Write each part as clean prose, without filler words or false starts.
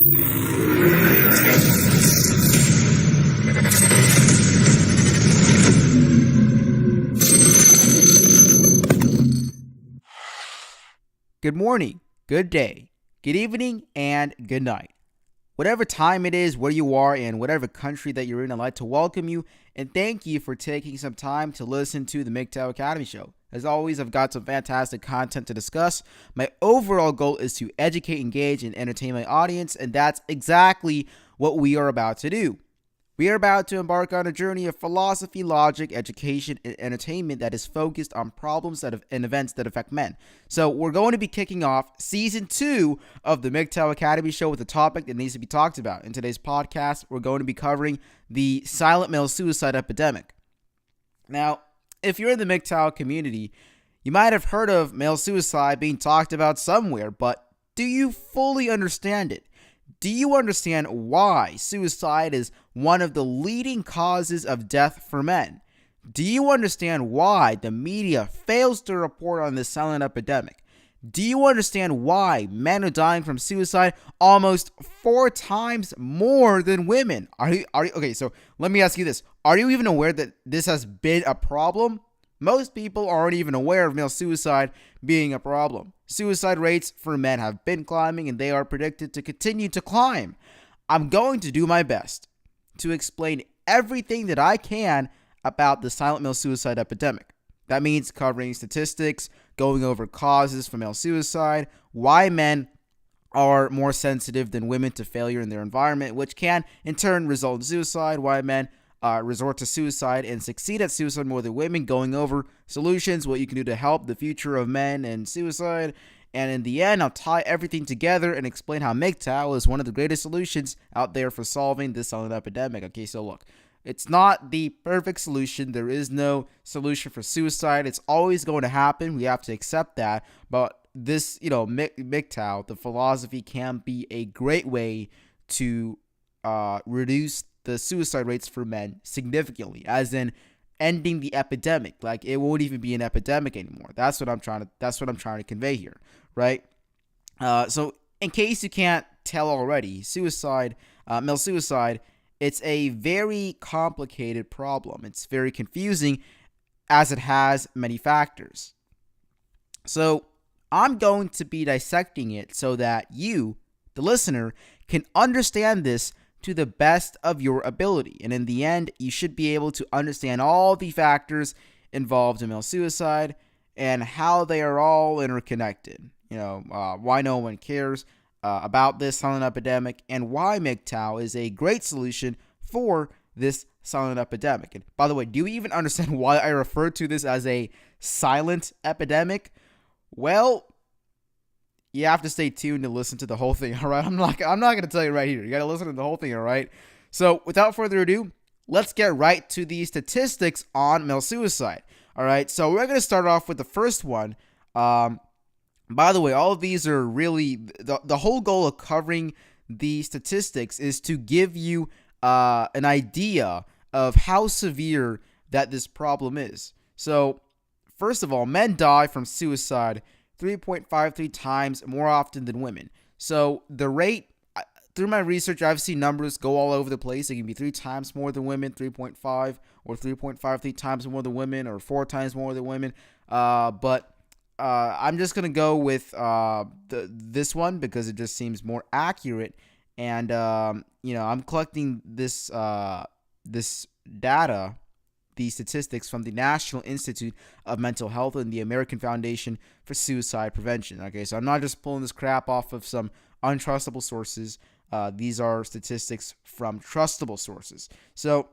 Good morning, good day, good evening, and good night. Whatever time it is, where you are, and whatever country that you're in, I'd like to welcome you and thank you for taking some time to listen to the MGTOW Academy Show. As always, I've got some fantastic content to discuss. My overall goal is to educate, engage, and entertain my audience, and that's exactly what we are about to do. We are about to embark on a journey of philosophy, logic, education, and entertainment that is focused on problems and events that affect men. So we're going to be kicking off Season 2 of the MGTOW Academy Show with a topic that needs to be talked about. In today's podcast, we're going to be covering the silent male suicide epidemic. Now, if you're in the MGTOW community, you might have heard of male suicide being talked about somewhere, but do you fully understand it? Do you understand why suicide is one of the leading causes of death for men? Do you understand why the media fails to report on this silent epidemic? Do you understand why men are dying from suicide almost 4 times more than women? Okay, so let me ask you this. Are you even aware that this has been a problem? Most people aren't even aware of male suicide being a problem. Suicide rates for men have been climbing and they are predicted to continue to climb. I'm going to do my best to explain everything that I can about the silent male suicide epidemic. That means covering statistics, going over causes for male suicide, why men are more sensitive than women to failure in their environment, which can in turn result in suicide, why men resort to suicide and succeed at suicide more than women, going over solutions, what you can do to help the future of men and suicide. And in the end, I'll tie everything together and explain how MGTOW is one of the greatest solutions out there for solving this silent epidemic. Okay, so look, it's not the perfect solution. There is no solution for suicide. It's always going to happen. We have to accept that. But this, MGTOW, the philosophy, can be a great way to reduce the suicide rates for men significantly, as in ending the epidemic. Like, it won't even be an epidemic anymore. That's what I'm trying to convey here, right? So in case you can't tell already, male suicide, it's a very complicated problem. It's very confusing as it has many factors. So I'm going to be dissecting it so that you, the listener, can understand this to the best of your ability. And in the end, you should be able to understand all the factors involved in male suicide and how they are all interconnected. Why no one cares about this silent epidemic and why MGTOW is a great solution for this silent epidemic. And by the way, do you even understand why I refer to this as a silent epidemic? Well, you have to stay tuned to listen to the whole thing, all right? I'm not going to tell you right here. You got to listen to the whole thing, all right? So without further ado, let's get right to the statistics on male suicide, all right? So we're going to start off with the first one. By the way, all of these are really, the whole goal of covering the statistics is to give you an idea of how severe that this problem is. So first of all, men die from suicide 3.53 times more often than women. So the rate, through my research, I've seen numbers go all over the place. It can be 3 times more than women, 3.5, or 3.53 times more than women, or 4 times more than women. But I'm just going to go with this one because it just seems more accurate. And, I'm collecting this data, these statistics from the National Institute of Mental Health and the American Foundation for Suicide Prevention. Okay, so I'm not just pulling this crap off of some untrustable sources. These are statistics from trustable sources. So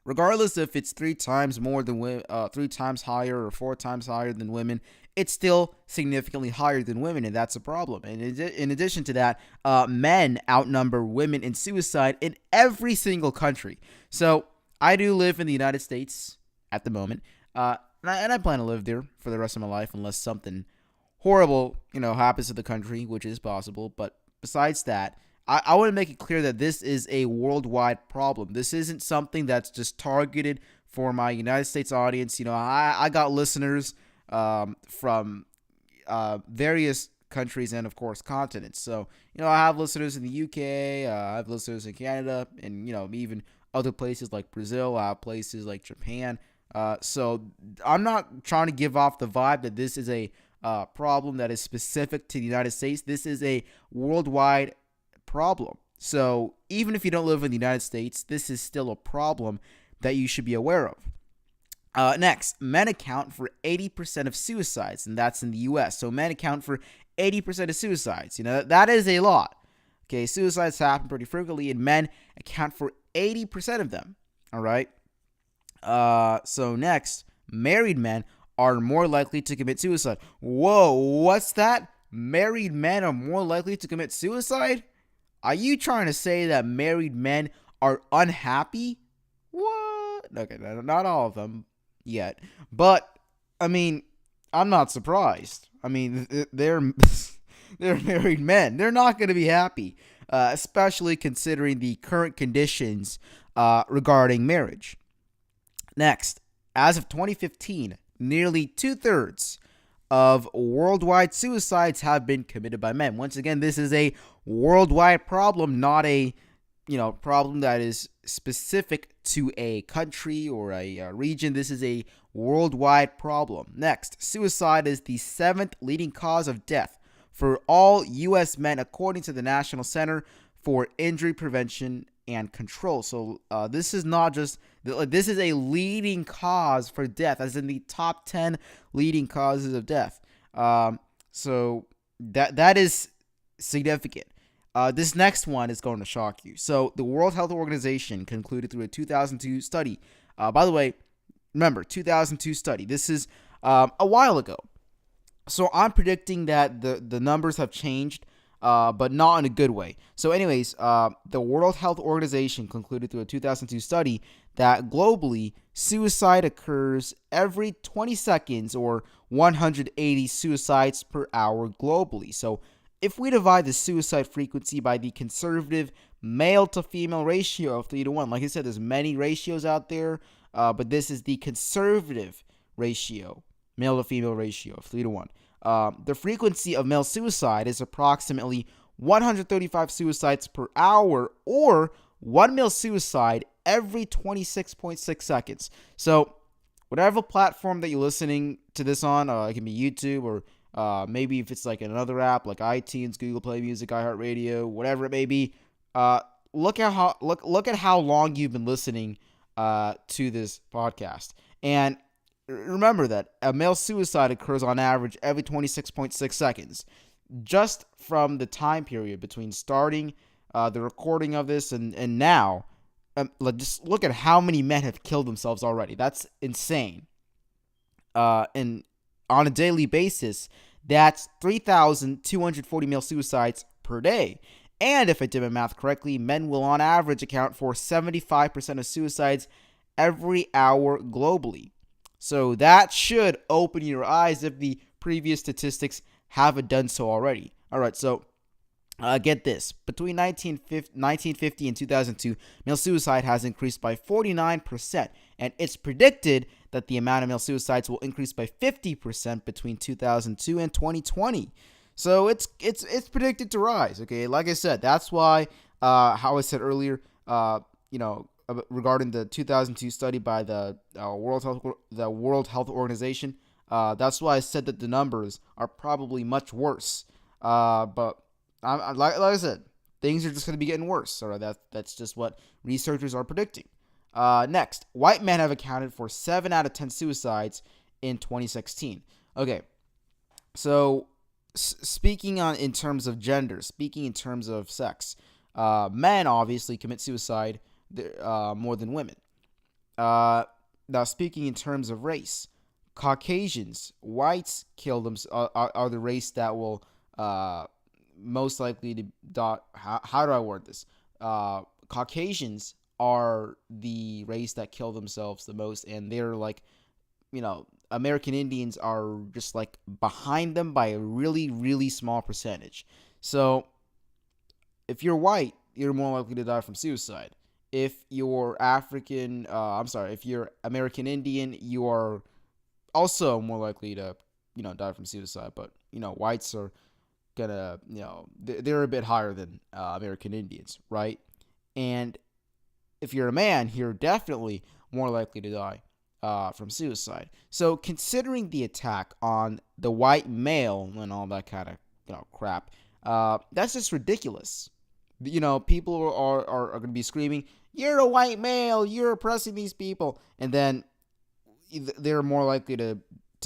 regardless if it's 3 times more than 3 times higher or 4 times higher than women, it's still significantly higher than women, and that's a problem. And in addition to that, men outnumber women in suicide in every single country. So I do live in the United States at the moment, and I plan to live there for the rest of my life unless something horrible, happens to the country, which is possible. But besides that, I want to make it clear that this is a worldwide problem. This isn't something that's just targeted for my United States audience. I got listeners from various countries and, of course, continents. So, I have listeners in the UK, I have listeners in Canada, and, even other places like Brazil, I have places like Japan. So I'm not trying to give off the vibe that this is a problem that is specific to the United States. This is a worldwide problem. So even if you don't live in the United States, this is still a problem that you should be aware of. Next, men account for 80% of suicides, and that's in the U.S. So men account for 80% of suicides. That is a lot. Okay, suicides happen pretty frequently, and men account for 80% of them. All right. So next, married men are more likely to commit suicide. Whoa, what's that? Married men are more likely to commit suicide? Are you trying to say that married men are unhappy? What? Okay, not all of them yet. But, I mean, I'm not surprised. I mean, they're married men. They're not going to be happy, especially considering the current conditions regarding marriage. Next, as of 2015, nearly 2/3 of worldwide suicides have been committed by men. Once again, this is a worldwide problem, not a problem that is specific to a country or a region. This is a worldwide problem. Next, suicide is the 7th leading cause of death for all U.S. men, according to the National Center for Injury Prevention and Control. So this is not just this is a leading cause for death, as in the top 10 leading causes of death. So that is significant. This next one is going to shock you. So the World Health Organization concluded through a 2002 study. By the way, remember, 2002 study. This is a while ago. So I'm predicting that the numbers have changed, but not in a good way. So anyways, the World Health Organization concluded through a 2002 study that globally, suicide occurs every 20 seconds or 180 suicides per hour globally. So if we divide the suicide frequency by the conservative male to female ratio of 3-1, like I said, there's many ratios out there, but this is the conservative ratio, male to female ratio of 3-1. The frequency of male suicide is approximately 135 suicides per hour, or 1 male suicide every 26.6 seconds. So whatever platform that you're listening to this on, it can be YouTube or maybe if it's like another app like iTunes, Google Play Music, iHeartRadio, whatever it may be, look at how long you've been listening to this podcast. And remember that a male suicide occurs on average every 26.6 seconds. Just from the time period between starting the recording of this and now, just look at how many men have killed themselves already. That's insane. And on a daily basis, that's 3,240 male suicides per day. And if I did my math correctly, men will on average account for 75% of suicides every hour globally. So that should open your eyes if the previous statistics haven't done so already. All right, so get this. Between 1950 and 2002, male suicide has increased by 49%, and it's predicted that the amount of male suicides will increase by 50% between 2002 and 2020. So it's predicted to rise. Okay, like I said, that's why how I said earlier, regarding the 2002 study by the World Health Organization, that's why I said that the numbers are probably much worse. But like I said, things are just going to be getting worse. All right, that's just what researchers are predicting. Next, white men have accounted for 7 out of 10 suicides in 2016. Okay, so speaking in terms of gender, speaking in terms of sex, men obviously commit suicide more than women. Now, speaking in terms of race, Caucasians, whites kill them are the race that will most likely to die. How do I word this? Caucasians are the race that kill themselves the most, and they're like, American Indians are just like behind them by a really, really small percentage. So if you're white, you're more likely to die from suicide. If you're if you're American Indian, you are also more likely to, die from suicide. But, whites are gonna, they're a bit higher than American Indians, right? And if you're a man, you're definitely more likely to die from suicide. So considering the attack on the white male and all that kind of crap, that's just ridiculous. People are going to be screaming, "You're a white male, you're oppressing these people," and then they're more likely to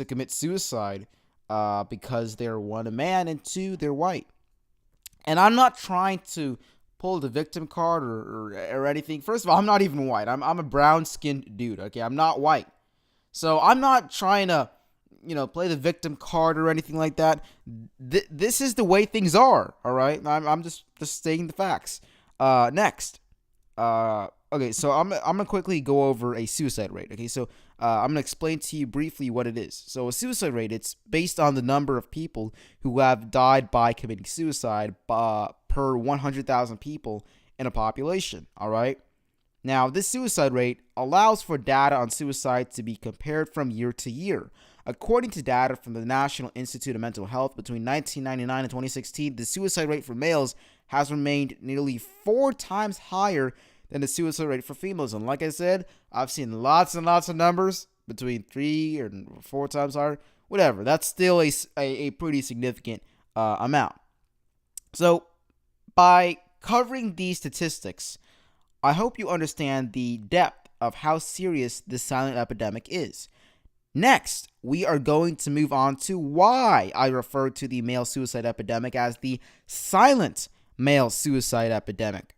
commit suicide because they're, one, a man, and two, they're white. And I'm not trying to pull the victim card or anything. First of all, I'm not even white. I'm a brown-skinned dude, okay? I'm not white. So I'm not trying to, play the victim card or anything like that. This is the way things are, all right? I'm just stating the facts. Next. Okay, so I'm going to quickly go over a suicide rate, okay? So I'm going to explain to you briefly what it is. So a suicide rate, it's based on the number of people who have died by committing suicide per 100,000 people in a population, all right? Now, this suicide rate allows for data on suicide to be compared from year to year. According to data from the National Institute of Mental Health, between 1999 and 2016, the suicide rate for males has remained nearly 4 times higher than the suicide rate for females. And like I said, I've seen lots and lots of numbers between 3 or 4 times higher. Whatever, that's still a pretty significant amount. So, by covering these statistics, I hope you understand the depth of how serious this silent epidemic is. Next, we are going to move on to why I refer to the male suicide epidemic as the silent male suicide epidemic.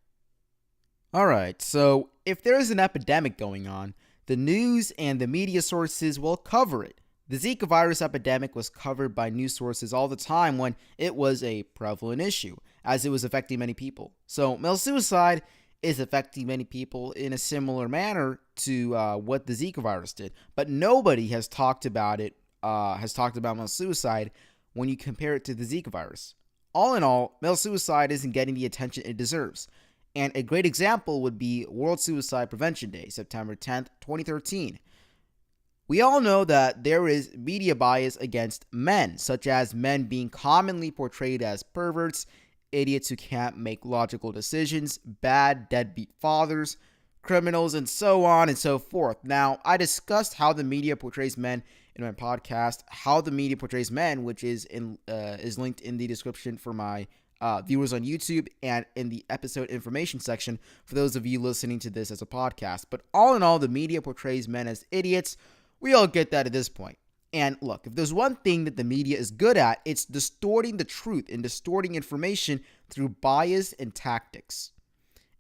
Alright, so if there is an epidemic going on, the news and the media sources will cover it. The Zika virus epidemic was covered by news sources all the time when it was a prevalent issue, as it was affecting many people. So male suicide is affecting many people in a similar manner to what the Zika virus did. But nobody has talked about it, male suicide when you compare it to the Zika virus. All in all, male suicide isn't getting the attention it deserves. And a great example would be World Suicide Prevention Day, September 10th, 2013. We all know that there is media bias against men, such as men being commonly portrayed as perverts, idiots who can't make logical decisions, bad deadbeat fathers, criminals, and so on and so forth. Now, I discussed how the media portrays men in my podcast, How the Media Portrays Men, which is linked in the description for my viewers on YouTube and in the episode information section for those of you listening to this as a podcast. But all in all, the media portrays men as idiots. We all get that at this point. And look, if there's one thing that the media is good at, it's distorting the truth and distorting information through bias and tactics.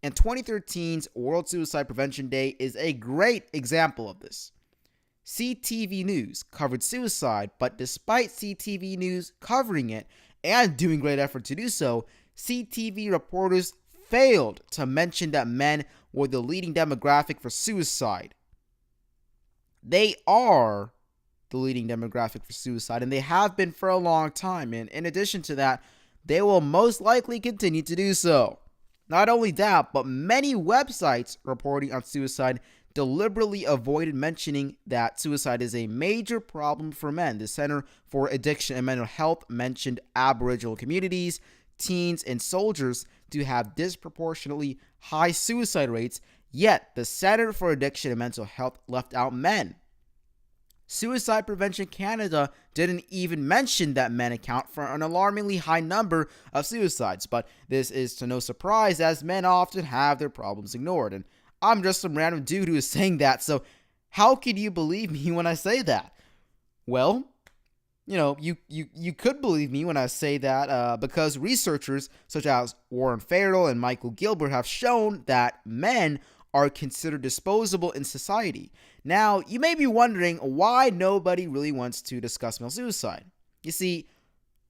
And 2013's World Suicide Prevention Day is a great example of this. CTV News covered suicide, but despite CTV News covering it and doing great effort to do so, CTV reporters failed to mention that men were the leading demographic for suicide. They are the leading demographic for suicide, and they have been for a long time. And in addition to that, they will most likely continue to do so. Not only that, but many websites reporting on suicide deliberately avoided mentioning that suicide is a major problem for men. The Center for Addiction and Mental Health mentioned Aboriginal communities, teens, and soldiers to have disproportionately high suicide rates, yet the Center for Addiction and Mental Health left out men. Suicide Prevention Canada didn't even mention that men account for an alarmingly high number of suicides, but this is to no surprise as men often have their problems ignored. And I'm just some random dude who is saying that, so how can you believe me when I say that? Well, you could believe me when I say that because researchers such as Warren Farrell and Michael Gilbert have shown that men are considered disposable in society. Now, you may be wondering why nobody really wants to discuss male suicide. You see,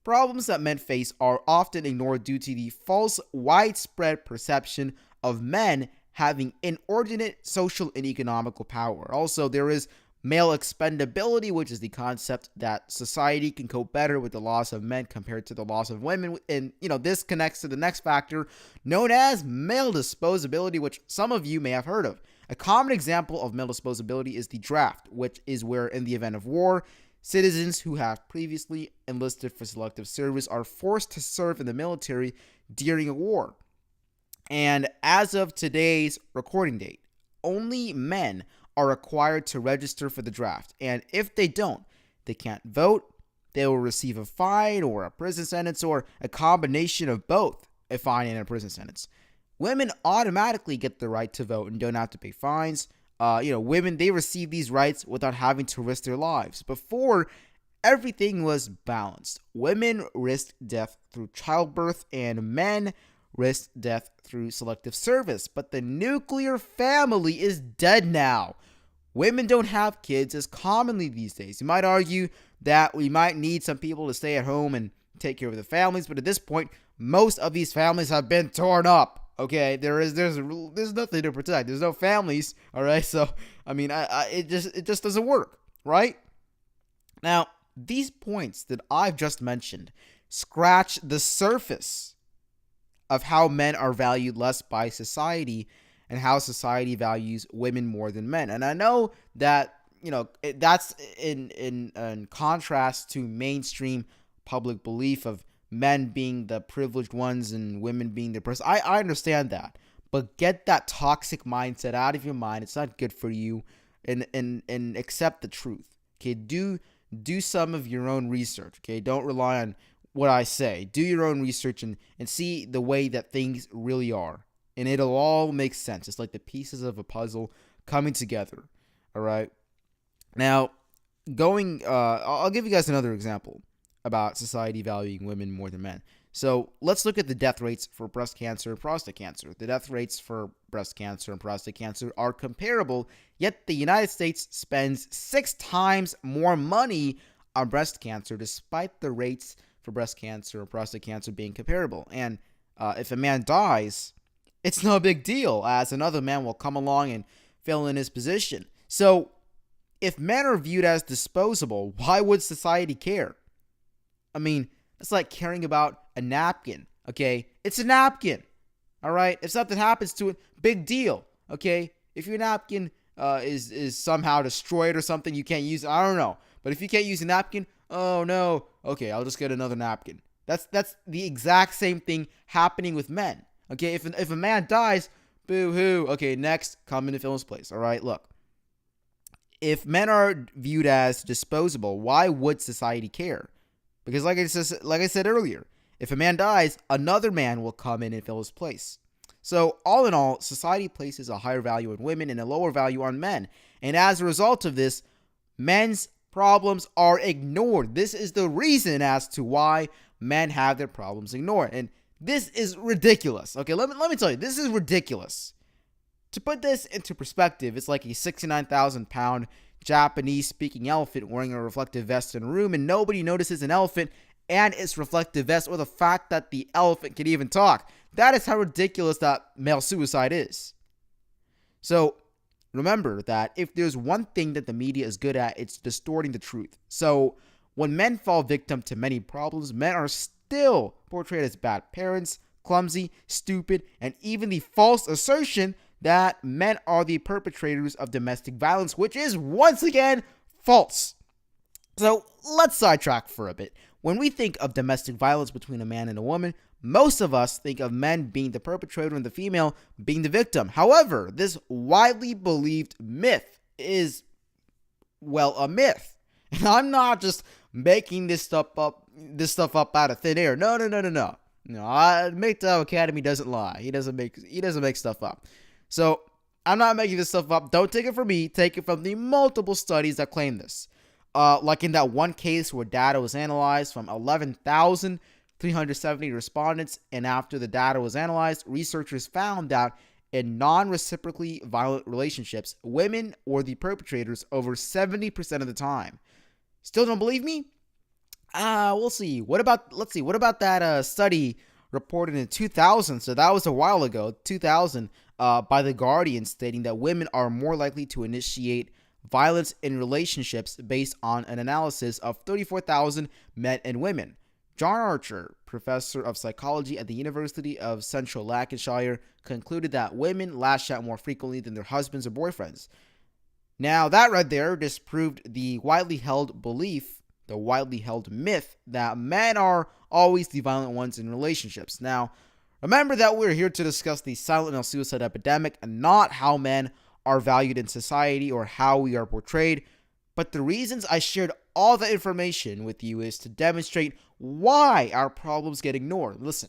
problems that men face are often ignored due to the false widespread perception of men having inordinate social and economical power. Also, there is male expendability, which is the concept that society can cope better with the loss of men compared to the loss of women. And, this connects to the next factor known as male disposability, which some of you may have heard of. A common example of male disposability is the draft, which is where, in the event of war, Citizens who have previously enlisted for selective service are forced to serve in the military during a war. And as of today's recording date, only men are required to register for the draft. And if they don't, they can't vote, they will receive a fine or a prison sentence or a combination of both, a fine and a prison sentence. Women automatically get the right to vote and don't have to pay fines. Women, they receive these rights without having to risk their lives. Before, everything was balanced. Women risked death through childbirth and men risked death through selective service. But the nuclear family is dead now. Women don't have kids as commonly these days. You might argue that we might need some people to stay at home and take care of the families, but at this point, most of these families have been torn up. Okay, there's nothing to protect. There's no families. All right, so it just doesn't work, right? Now, these points that I've just mentioned scratch the surface of how men are valued less by society and how society values women more than men. And I know that that's in contrast to mainstream public belief of men being the privileged ones and women being the oppressed. I understand that, but get that toxic mindset out of your mind. It's not good for you, and accept the truth. Okay, do some of your own research. Okay, don't rely on what I say. Do your own research and see the way that things really are, and it'll all make sense. It's like the pieces of a puzzle coming together. All right. Now, I'll give you guys another example about society valuing women more than men. So let's look at the death rates for breast cancer and prostate cancer. The death rates for breast cancer and prostate cancer are comparable, yet the United States spends 6 times more money on breast cancer, despite the rates for breast cancer and prostate cancer being comparable. And if a man dies, it's no big deal, as another man will come along and fill in his position. So if men are viewed as disposable, why would society care? I mean, it's like caring about a napkin, okay? It's a napkin, all right? If something happens to it, big deal, okay? If your napkin is somehow destroyed or something, you can't use it, I don't know. But if you can't use a napkin, oh no, okay, I'll just get another napkin. That's the exact same thing happening with men, okay? If a man dies, boo-hoo, okay, next, come in to fill his place, all right? Look, if men are viewed as disposable, why would society care? Because like I said earlier, if a man dies, another man will come in and fill his place. So all in all, society places a higher value on women and a lower value on men. And as a result of this, men's problems are ignored. This is the reason as to why men have their problems ignored. And this is ridiculous. Okay, let me tell you, this is ridiculous. To put this into perspective, it's like a 69,000-pound Japanese-speaking elephant wearing a reflective vest in a room, and nobody notices an elephant and its reflective vest, or the fact that the elephant can even talk. That is how ridiculous that male suicide is. So remember that if there's one thing that the media is good at, it's distorting the truth. So when men fall victim to many problems, men are still portrayed as bad parents, clumsy, stupid, and even the false assertion that men are the perpetrators of domestic violence, which is once again false. So let's sidetrack for a bit. When we think of domestic violence between a man and a woman, most of us think of men being the perpetrator and the female being the victim. However, this widely believed myth is, well, a myth. And I'm not just making this stuff up out of thin air. No. No, MGTOW Academy doesn't lie. He doesn't make stuff up. So I'm not making this stuff up. Don't take it from me. Take it from the multiple studies that claim this. Like in that one case where data was analyzed from 11,370 respondents, and after the data was analyzed, researchers found that in non-reciprocally violent relationships, women were the perpetrators over 70% of the time. Still don't believe me? We'll see. What about that study reported in 2000? So that was a while ago, 2000. By The Guardian, stating that women are more likely to initiate violence in relationships based on an analysis of 34,000 men and women. John Archer, professor of psychology at the University of Central Lancashire, concluded that women lash out more frequently than their husbands or boyfriends. Now, that right there disproved the widely held belief, the widely held myth that men are always the violent ones in relationships. Now, remember that we're here to discuss the silent male suicide epidemic and not how men are valued in society or how we are portrayed. But the reasons I shared all the information with you is to demonstrate why our problems get ignored. Listen,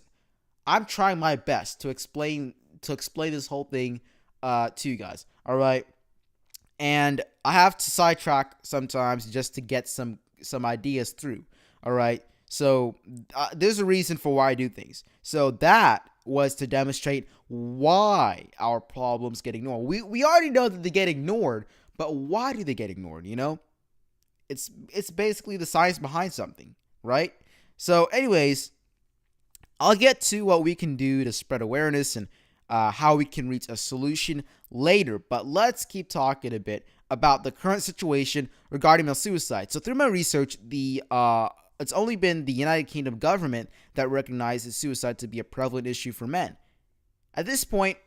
I'm trying my best to explain this whole thing to you guys. All right. And I have to sidetrack sometimes just to get some ideas through. All right. So there's a reason for why I do things. So that was to demonstrate why our problems get ignored. We already know that they get ignored, but why do they get ignored? You know, it's basically the science behind something, right? So, anyways, I'll get to what we can do to spread awareness and how we can reach a solution later. But let's keep talking a bit about the current situation regarding male suicide. So through my research, it's only been the United Kingdom government that recognizes suicide to be a prevalent issue for men. At this point,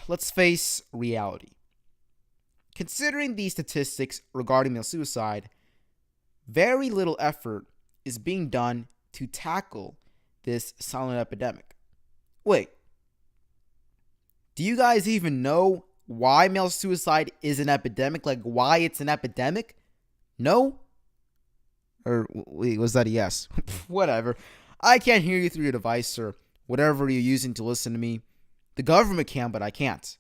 let's face reality. Considering the statistics regarding male suicide, very little effort is being done to tackle this silent epidemic. Wait, do you guys even know why male suicide is an epidemic? Like, why it's an epidemic? No? Or wait, was that a yes? Whatever. I can't hear you through your device or whatever you're using to listen to me. The government can, but I can't.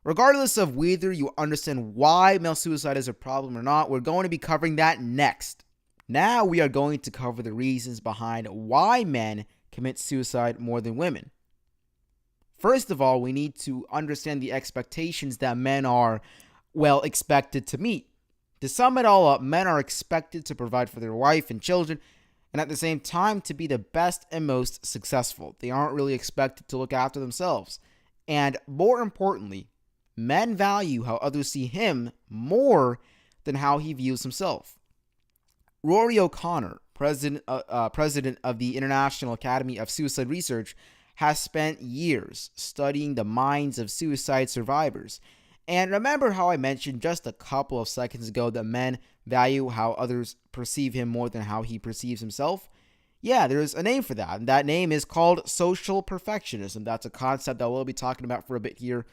Regardless of whether you understand why male suicide is a problem or not, we're going to be covering that next. Now we are going to cover the reasons behind why men commit suicide more than women. First of all, we need to understand the expectations that men are, expected to meet. To sum it all up, men are expected to provide for their wife and children, and at the same time to be the best and most successful. They aren't really expected to look after themselves. And more importantly, men value how others see him more than how he views himself. Rory O'Connor, president of the International Academy of Suicide Research, has spent years studying the minds of suicide survivors. And remember how I mentioned just a couple of seconds ago that men value how others perceive him more than how he perceives himself? Yeah, there's a name for that, and that name is called social perfectionism. That's a concept that we'll be talking about for a bit here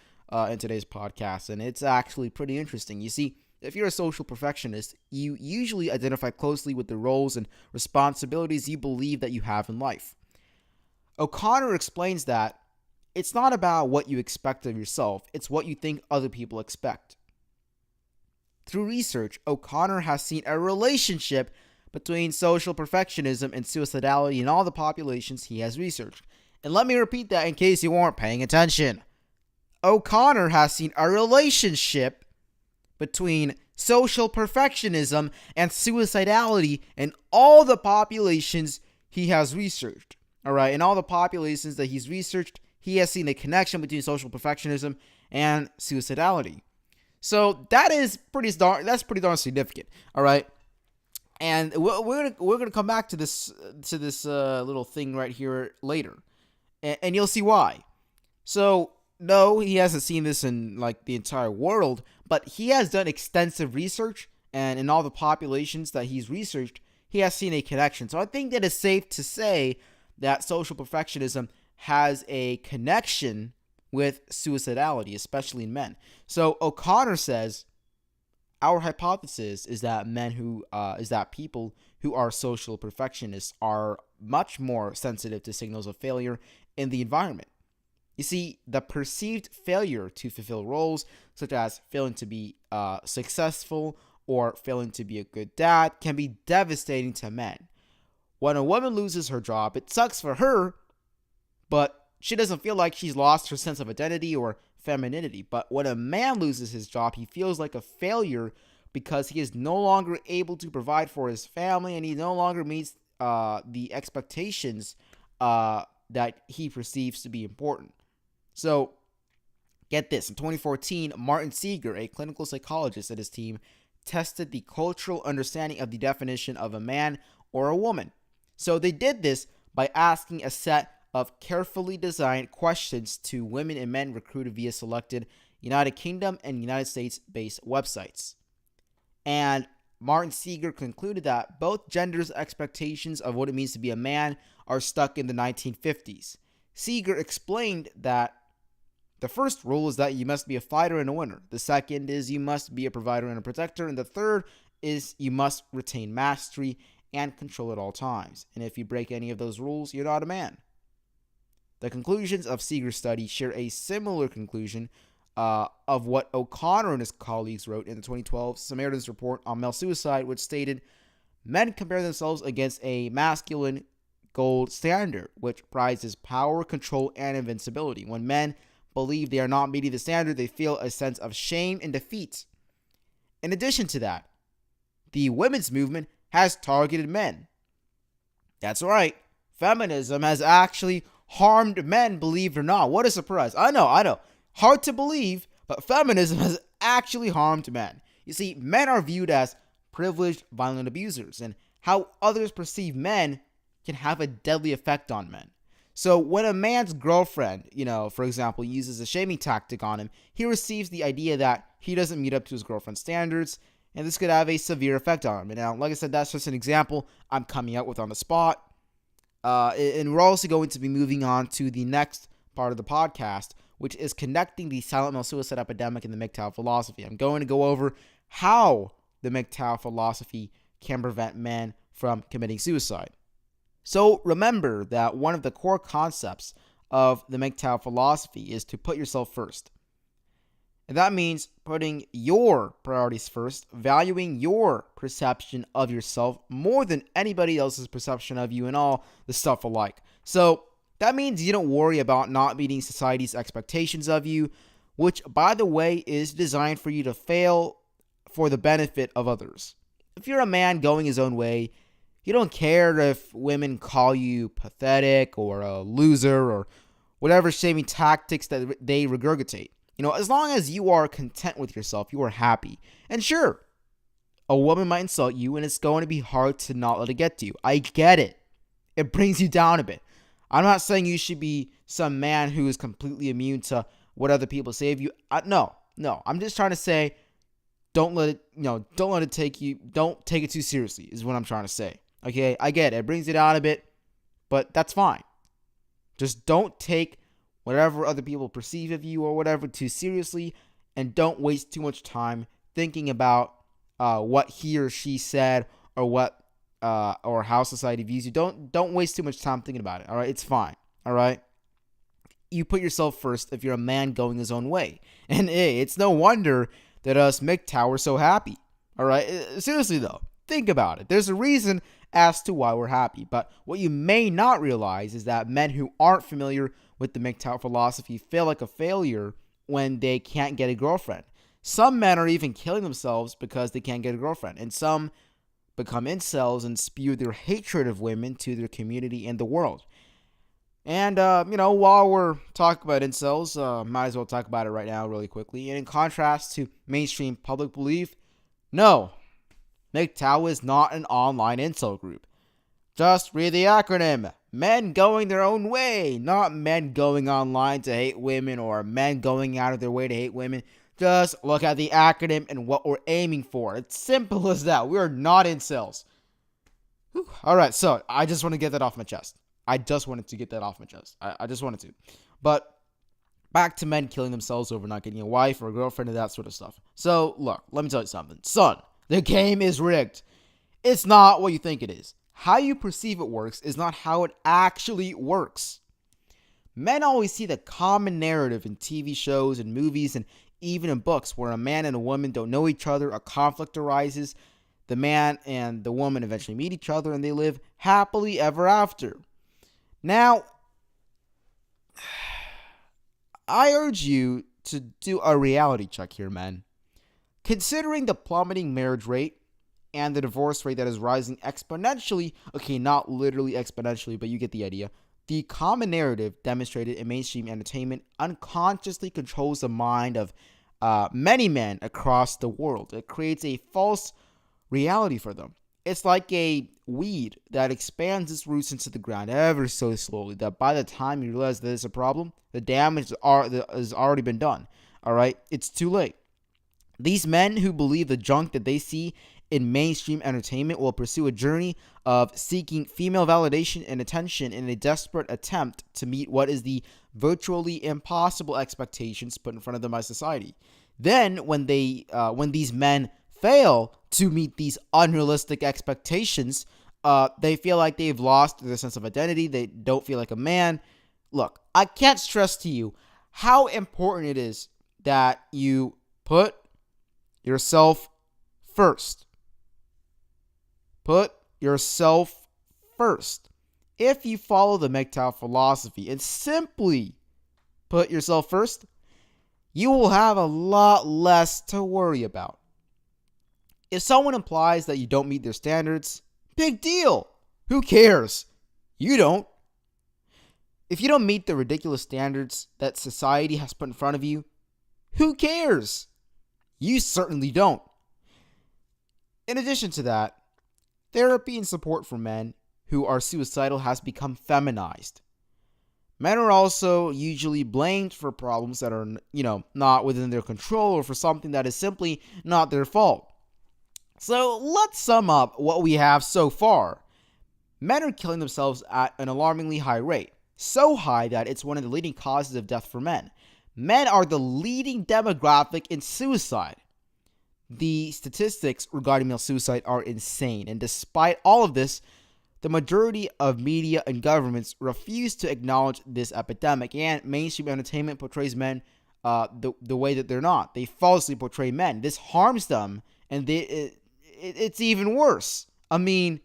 in today's podcast, and it's actually pretty interesting. You see, if you're a social perfectionist, you usually identify closely with the roles and responsibilities you believe that you have in life. O'Connor explains that it's not about what you expect of yourself, it's what you think other people expect. Through research, O'Connor has seen a relationship between social perfectionism and suicidality in all the populations he has researched. And let me repeat that in case you weren't paying attention. O'Connor has seen a relationship between social perfectionism and suicidality in all the populations he has researched. All right, in all the populations that he's researched, he has seen a connection between social perfectionism and suicidality. So that's pretty darn significant. All right, and we're gonna come back to this little thing right here later, and you'll see why. So no, he hasn't seen this in like the entire world, but he has done extensive research, and in all the populations that he's researched, he has seen a connection. So I think that it's safe to say that social perfectionism has a connection with suicidality, especially in men. So O'Connor says, our hypothesis is that people who are social perfectionists are much more sensitive to signals of failure in the environment. You see, the perceived failure to fulfill roles, such as failing to be successful or failing to be a good dad, can be devastating to men. When a woman loses her job, it sucks for her, but she doesn't feel like she's lost her sense of identity or femininity. But when a man loses his job, he feels like a failure because he is no longer able to provide for his family and he no longer meets the expectations that he perceives to be important. So, get this. In 2014, Martin Seeger, a clinical psychologist, and his team tested the cultural understanding of the definition of a man or a woman. So they did this by asking a set of carefully designed questions to women and men recruited via selected United Kingdom and United States-based websites. And Martin Seeger concluded that both genders' expectations of what it means to be a man are stuck in the 1950s. Seeger explained that the first rule is that you must be a fighter and a winner. The second is you must be a provider and a protector. And the third is you must retain mastery and control at all times. And if you break any of those rules, you're not a man. The conclusions of Seeger's study share a similar conclusion of what O'Connor and his colleagues wrote in the 2012 Samaritan's Report on Male Suicide, which stated, men compare themselves against a masculine gold standard, which prizes power, control, and invincibility. When men believe they are not meeting the standard, they feel a sense of shame and defeat. In addition to that, the women's movement has targeted men. That's right. Feminism has actually harmed men, believe it or not. What a surprise. I know. Hard to believe, but feminism has actually harmed men. You see, men are viewed as privileged, violent abusers, and how others perceive men can have a deadly effect on men. So when a man's girlfriend, for example, uses a shaming tactic on him, he receives the idea that he doesn't meet up to his girlfriend's standards, and this could have a severe effect on him. And now, like I said, that's just an example I'm coming out with on the spot. And we're also going to be moving on to the next part of the podcast, which is connecting the silent male suicide epidemic and the MGTOW philosophy. I'm going to go over how the MGTOW philosophy can prevent men from committing suicide. So remember that one of the core concepts of the MGTOW philosophy is to put yourself first. And that means putting your priorities first, valuing your perception of yourself more than anybody else's perception of you and all the stuff alike. So that means you don't worry about not meeting society's expectations of you, which, by the way, is designed for you to fail for the benefit of others. If you're a man going his own way, you don't care if women call you pathetic or a loser or whatever shaming tactics that they regurgitate. As long as you are content with yourself, you are happy. And sure, a woman might insult you and it's going to be hard to not let it get to you. I get it. It brings you down a bit. I'm not saying you should be some man who is completely immune to what other people say of you. No. I'm just trying to say, don't let it take you, don't take it too seriously is what I'm trying to say. Okay, I get it. It brings you down a bit, but that's fine. Just don't take whatever other people perceive of you or whatever too seriously, and don't waste too much time thinking about what he or she said or what or how society views you. Don't waste too much time thinking about it. All right, it's fine. All right, you put yourself first if you're a man going his own way, and it's no wonder that us MGTOW are so happy. All right, seriously though, think about it. There's a reason as to why we're happy, but what you may not realize is that men who aren't familiar with the MGTOW philosophy feel like a failure when they can't get a girlfriend. Some men are even killing themselves because they can't get a girlfriend, and some become incels and spew their hatred of women to their community and the world. And, while we're talking about incels, might as well talk about it right now really quickly. And in contrast to mainstream public belief, no, MGTOW is not an online incel group. Just read the acronym. Men going their own way, not men going online to hate women or men going out of their way to hate women. Just look at the acronym and what we're aiming for. It's simple as that. We are not incels. Whew. All right, so I just want to get that off my chest. I just wanted to. But back to men killing themselves over not getting a wife or a girlfriend and that sort of stuff. So, look, let me tell you something. Son, the game is rigged. It's not what you think it is. How you perceive it works is not how it actually works. Men always see the common narrative in TV shows and movies and even in books where a man and a woman don't know each other, a conflict arises, the man and the woman eventually meet each other, and they live happily ever after. Now, I urge you to do a reality check here, men. Considering the plummeting marriage rate and the divorce rate that is rising exponentially, okay, not literally exponentially, but you get the idea, the common narrative demonstrated in mainstream entertainment unconsciously controls the mind of many men across the world. It creates a false reality for them. It's like a weed that expands its roots into the ground ever so slowly, that by the time you realize that it's a problem, the damage has already been done. All right, it's too late. These men who believe the junk that they see in mainstream entertainment will pursue a journey of seeking female validation and attention in a desperate attempt to meet what is the virtually impossible expectations put in front of them by society. Then, when these men fail to meet these unrealistic expectations, they feel like they've lost their sense of identity. They don't feel like a man. Look, I can't stress to you how important it is that you put yourself first. Put yourself first. If you follow the MGTOW philosophy and simply put yourself first, you will have a lot less to worry about. If someone implies that you don't meet their standards, big deal. Who cares? You don't. If you don't meet the ridiculous standards that society has put in front of you, who cares? You certainly don't. In addition to that, therapy and support for men who are suicidal has become feminized. Men are also usually blamed for problems that are, not within their control or for something that is simply not their fault. So let's sum up what we have so far. Men are killing themselves at an alarmingly high rate. So high that it's one of the leading causes of death for men. Men are the leading demographic in suicide. The statistics regarding male suicide are insane, and despite all of this, the majority of media and governments refuse to acknowledge this epidemic, and mainstream entertainment portrays men the way that they're not. They falsely portray men. This harms them, and it's even worse. I mean,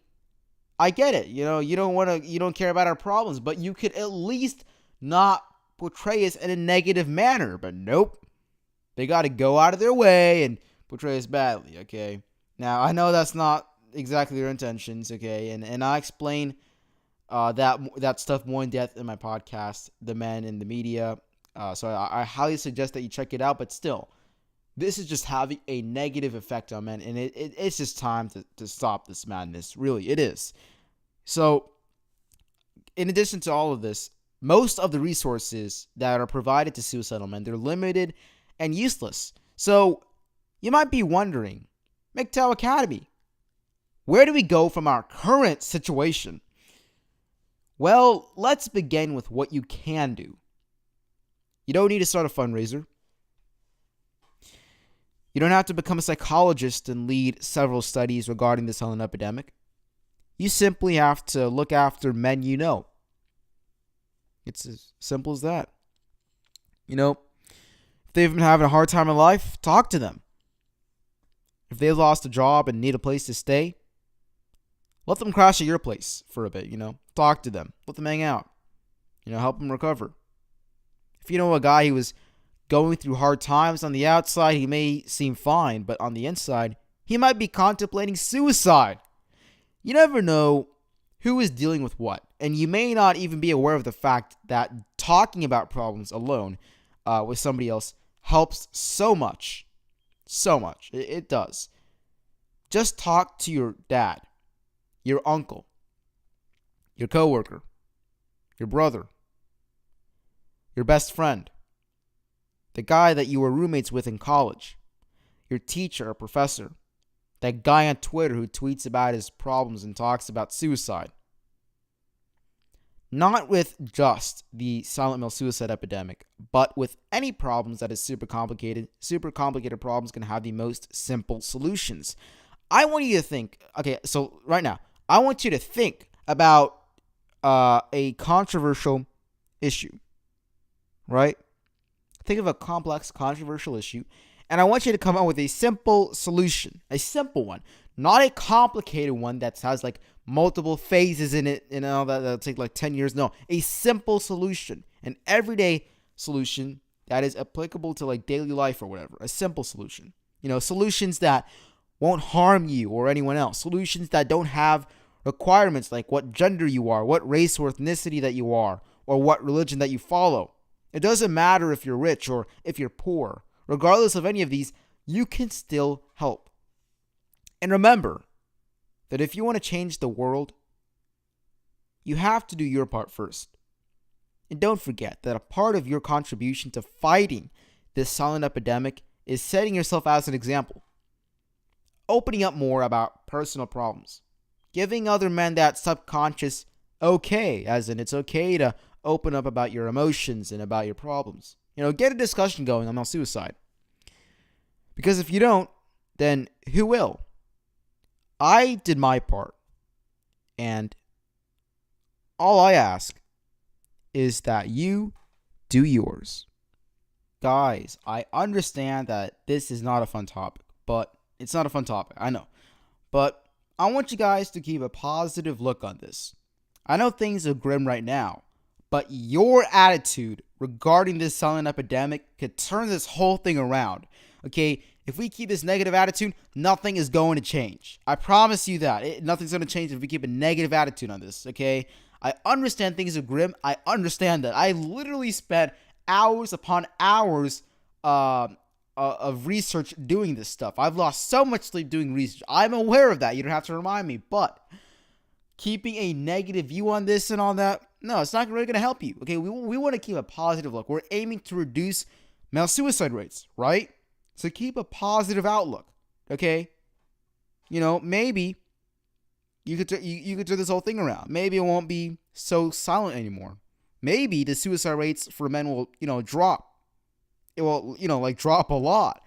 I get it. You don't care about our problems, but you could at least not portray us in a negative manner. But nope, they got to go out of their way and portray us badly. Okay, now I know that's not exactly their intentions. Okay, and I explain that stuff more in depth in my podcast, The Men in the Media. So I highly suggest that you check it out. But still, this is just having a negative effect on men, and it's just time to stop this madness. Really, it is. So, in addition to all of this, most of the resources that are provided to suicidal men, they're limited and useless. So, you might be wondering, MGTOW Academy, where do we go from our current situation? Well, let's begin with what you can do. You don't need to start a fundraiser. You don't have to become a psychologist and lead several studies regarding the silent epidemic. You simply have to look after men you know. It's as simple as that. If they've been having a hard time in life, talk to them. If they've lost a job and need a place to stay, let them crash at your place for a bit, Talk to them. Let them hang out. Help them recover. If you know a guy who was going through hard times, on the outside he may seem fine, but on the inside, he might be contemplating suicide. You never know who is dealing with what, and you may not even be aware of the fact that talking about problems alone with somebody else helps so much. So much. It does. Just talk to your dad, your uncle, your coworker, your brother, your best friend, the guy that you were roommates with in college, your teacher or professor, that guy on Twitter who tweets about his problems and talks about suicide. Not with just the silent male suicide epidemic, but with any problems that is super complicated. Super complicated problems can have the most simple solutions. I want you to think, so right now, I want you to think about a controversial issue, right? Think of a complex, controversial issue, and I want you to come up with a simple solution, a simple one, not a complicated one that has like multiple phases in it and all that'll take like 10 years. No, a simple solution, an everyday solution that is applicable to like daily life or whatever. A simple solution, solutions that won't harm you or anyone else. Solutions that don't have requirements like what gender you are, what race or ethnicity that you are, or what religion that you follow. It doesn't matter if you're rich or if you're poor. Regardless of any of these, you can still help. And remember that if you want to change the world, you have to do your part first. And don't forget that a part of your contribution to fighting this silent epidemic is setting yourself as an example. Opening up more about personal problems. Giving other men that subconscious okay, as in it's okay to open up about your emotions and about your problems. Get a discussion going on suicide. Because if you don't, then who will? I did my part. And all I ask is that you do yours. Guys, I understand that this is not a fun topic, but it's not a fun topic, I know. But I want you guys to keep a positive look on this. I know things are grim right now, but your attitude regarding this silent epidemic could turn this whole thing around. Okay, if we keep this negative attitude, nothing is going to change. I promise you that. Nothing's going to change if we keep a negative attitude on this, okay? I understand things are grim. I understand that. I literally spent hours upon hours of research doing this stuff. I've lost so much sleep doing research. I'm aware of that. You don't have to remind me. But keeping a negative view on this and all that, no, it's not really going to help you. Okay, we want to keep a positive look. We're aiming to reduce male suicide rates, right? So keep a positive outlook, okay? Maybe you could turn this whole thing around. Maybe it won't be so silent anymore. Maybe the suicide rates for men will, drop. It will, drop a lot.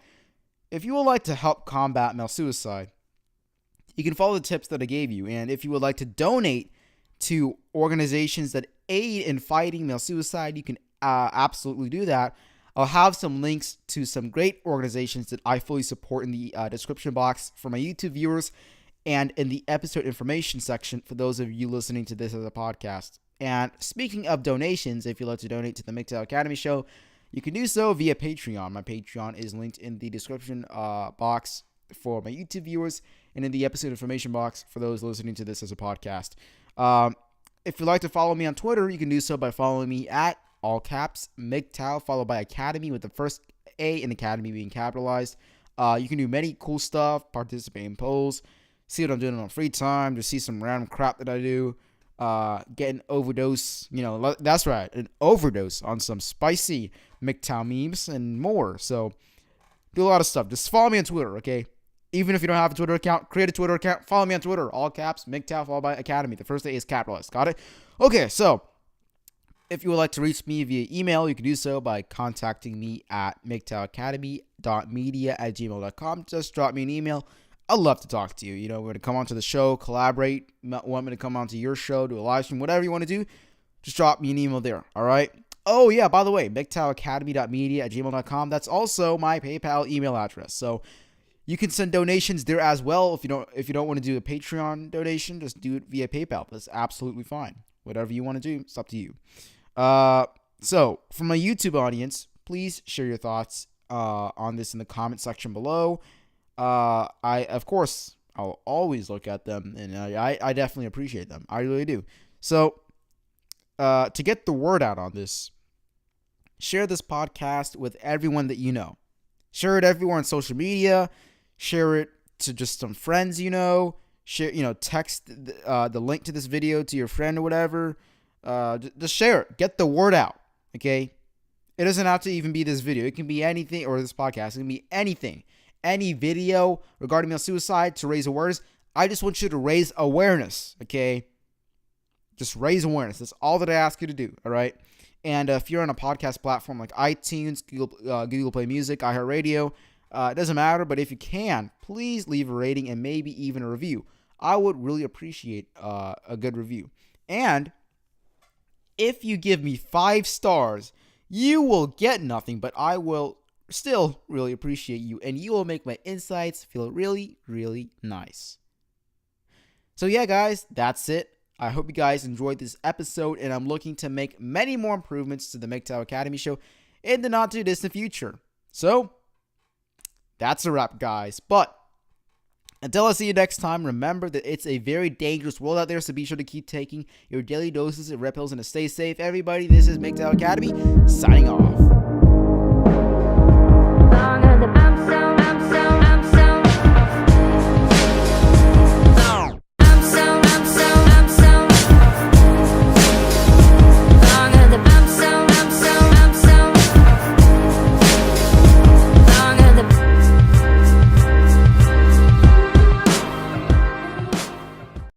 If you would like to help combat male suicide, you can follow the tips that I gave you. And if you would like to donate to organizations that aid in fighting male suicide, you can absolutely do that. I'll have some links to some great organizations that I fully support in the description box for my YouTube viewers and in the episode information section for those of you listening to this as a podcast. And speaking of donations, if you'd like to donate to the MGTOW Academy Show, you can do so via Patreon. My Patreon is linked in the description box for my YouTube viewers and in the episode information box for those listening to this as a podcast. If you'd like to follow me on Twitter, you can do so by following me at all caps, MGTOW, followed by Academy with the first A in Academy being capitalized. You can do many cool stuff, participate in polls, see what I'm doing on free time, just see some random crap that I do, get an overdose, that's right, an overdose on some spicy MGTOW memes and more. So do a lot of stuff. Just follow me on Twitter, okay? Even if you don't have a Twitter account, create a Twitter account, follow me on Twitter, all caps, MGTOW, followed by Academy. The first A is capitalized. Got it? Okay, so if you would like to reach me via email, you can do so by contacting me at mgtowacademy.media@gmail.com. Just drop me an email. I'd love to talk to you. We're going to come onto the show, collaborate, want me to come onto your show, do a live stream, whatever you want to do, just drop me an email there, all right? Oh, yeah, by the way, mgtowacademy.media@gmail.com. That's also my PayPal email address. So you can send donations there as well. If you don't want to do a Patreon donation, just do it via PayPal. That's absolutely fine. Whatever you want to do, it's up to you. So for my YouTube audience, please share your thoughts on this in the comment section below. I'll always look at them, and I definitely appreciate them. I really do. So to get the word out on this, share this podcast with everyone that you know. Share it everywhere on social media. Share it to just some friends you know. Share, text the link to this video to your friend or whatever. Just share it. Get the word out, okay? It doesn't have to even be this video. It can be anything, or this podcast. It can be anything. Any video regarding male suicide to raise awareness. I just want you to raise awareness, okay? Just raise awareness. That's all that I ask you to do, all right? And if you're on a podcast platform like iTunes, Google Play Music, iHeartRadio, it doesn't matter, but if you can, please leave a rating and maybe even a review. I would really appreciate a good review. And if you give me 5 stars, you will get nothing, but I will still really appreciate you, and you will make my insights feel really, really nice. So yeah, guys, that's it. I hope you guys enjoyed this episode, and I'm looking to make many more improvements to the MGTOW Academy Show in the not too distant future. So that's a wrap, guys. But until I see you next time, remember that it's a very dangerous world out there, so be sure to keep taking your daily doses of red pills and to stay safe. Everybody, this is MGTOW Academy, signing off.